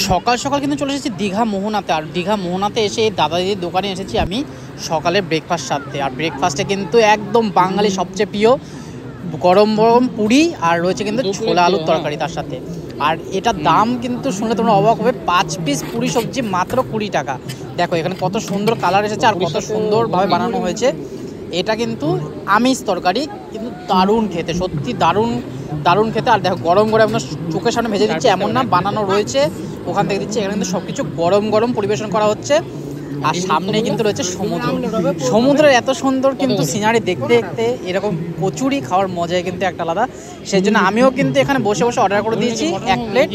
সকাল সকাল কিন্তু চলে এসেছি দীঘা মোহনাতে। আর দীঘা মোহনাতে এসে দাদা দিদির দোকানে এসেছি আমি সকালে ব্রেকফাস্ট সারতে। আর ব্রেকফাস্টে কিন্তু একদম বাঙালি সবচেয়ে প্রিয় গরম গরম পুরি আর রয়েছে কিন্তু ছোলা আলুর তরকারি তার সাথে। আর এটার দাম কিন্তু শুনলে তোমরা অবাক হবে, 5 পিস পুরি সবজি মাত্র 20 টাকা। দেখো এখানে কত সুন্দর কালার এসেছে আর কত সুন্দরভাবে বানানো হয়েছে। এটা কিন্তু আমিষ তরকারি, কিন্তু দারুণ খেতে, সত্যি দারুণ দারুণ খেতে। আর দেখো গরম গরম আপনার চোখের সামনে ভেজে দিচ্ছে, এমন না বানানো রয়েছে ওখান থেকে দিচ্ছে। এখানে কিন্তু সব কিছু গরম গরম পরিবেশন করা হচ্ছে। আর সামনে কিন্তু রয়েছে সমুদ্র। সমুদ্রের এত সুন্দর কিন্তু সিনারি দেখতে দেখতে এরকম কচুরি খাওয়ার মজাই কিন্তু একটা আলাদা। সেই জন্য আমিও কিন্তু এখানে বসে বসে অর্ডার করে দিয়েছি 1 প্লেট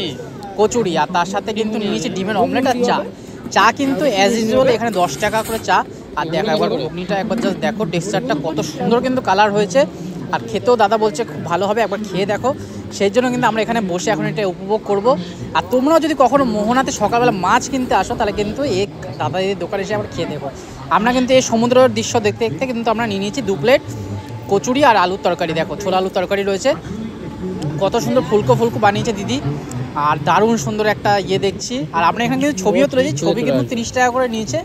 কচুরি। আর তার সাথে কিন্তু নিয়েছি ডিমের অমলেট আর চা। চা কিন্তু অ্যাজ ইউজুয়াল এখানে 10 টাকা করে চা। আর দেখো একবার ঘুগনিটা একবার জাস্ট দেখো, টেক্সচারটা কত সুন্দর কিন্তু কালার হয়েছে। আর খেতেও দাদা বলছে খুব ভালো হবে, একবার খেয়ে দেখো। সেই জন্য কিন্তু আমরা এখানে বসে এখন এটা উপভোগ করব। আর তোমরাও যদি কখনো মোহনাতে সকালবেলা মাছ কিনতে আসো তাহলে কিন্তু এই দাদা দিদির দোকানে এসে আবার খেয়ে দেখো। আমরা কিন্তু এই সমুদ্রের দৃশ্য দেখতে দেখতে কিন্তু আমরা নিয়ে নিয়েছি 2 প্লেট কচুরি আর আলুর তরকারি। দেখো ছোলা আলুর তরকারি রয়েছে, কত সুন্দর ফুলকো ফুলকো বানিয়েছে দিদি। আর দারুণ সুন্দর একটা দেখছি। আর আমরা এখানে কিন্তু ছবিও তুলেছি, ছবি কিন্তু 30 টাকা করে নিয়েছে।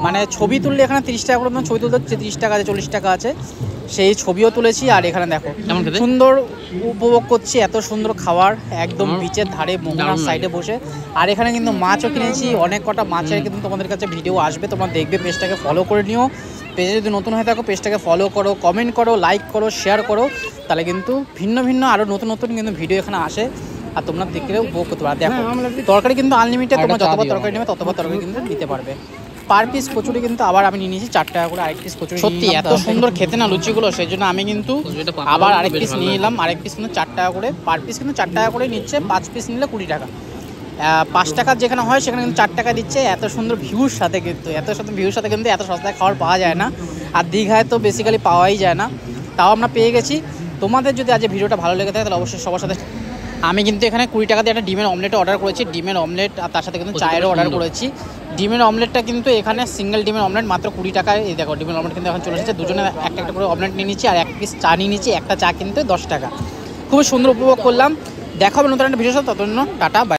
মানে ছবি তুললে এখানে 30 টাকা করে, ছবি তুলতে হচ্ছে 30 টাকা আছে, 40 টাকা আছে, সেই ছবিও তুলেছি। আর এখানে দেখো সুন্দর উপভোগ করছি এত সুন্দর খাবার, একদম বিচের ধারে মোহনার সাইডে বসে। আর এখানে কিন্তু মাছও কিনেছি, অনেক কটা মাছের কিন্তু তোমাদের কাছে ভিডিও আসবে, তোমরা দেখবে। পেজটাকে ফলো করে নিও, পেজে যদি নতুন হয়ে থাকো পেজটাকে ফলো করো, কমেন্ট করো, লাইক করো, শেয়ার করো, তাহলে কিন্তু ভিন্ন ভিন্ন আরও নতুন নতুন কিন্তু ভিডিও এখানে আসে আর তোমরা দেখলে উপভোগ করতে পারো। দেখো তরকারি কিন্তু আনলিমিটেড, তোমরা যতবার তরকারি নেবে ততবার তরকারি কিন্তু দিতে পারবে। পার পিস কচুরি কিন্তু আবার আমি নিয়ে নিয়েছি 4 টাকা করে আরেক পিস কচুরি। সত্যি এত সুন্দর খেতে না লুচিগুলো, সেই জন্য আমি কিন্তু আবার আরেক পিস নিয়ে নিলাম। আরেক পিস কিন্তু 4 টাকা করে, পার পিস কিন্তু 4 টাকা করে নিচ্ছে। 5 পিস নিলে 20 টাকা। 5 টাকার যেখানে হয় সেখানে কিন্তু 4 টাকা দিচ্ছে। এত সুন্দর ভিউর সাথে কিন্তু এত সস্তায় খাবার পাওয়া যায় না। আর দীঘায় তো বেসিক্যালি পাওয়াই যায় না, তাও আমরা পেয়ে গেছি। তোমাদের যদি আজ ভিডিওটা ভালো লেগে থাকে তাহলে অবশ্যই সবার সাথে। আমি কিন্তু এখানে 20 টাকা দিয়ে একটা ডিমের অমলেটও অর্ডার করেছি, ডিমের অমলেট আর তার সাথে কিন্তু চায়েরও অর্ডার করেছি। ডিমের অমলেটটা কিন্তু এখানে সিঙ্গেল ডিমের অমলেট মাত্র 20 টাকায়। এই দেখো ডিমের অমলেট কিন্তু এখন চলে এসেছে। দুজনে একটা একটা করে অমলেট নিয়ে নিচ্ছি আর 1 পিস চা নিয়ে নিচ্ছি। একটা চা কিন্তু 10 টাকা। খুব সুন্দর উপভোগ করলাম। দেখা হবে নতুন একটা ভিডিওর সাথে, ততক্ষণ টাটা বাই।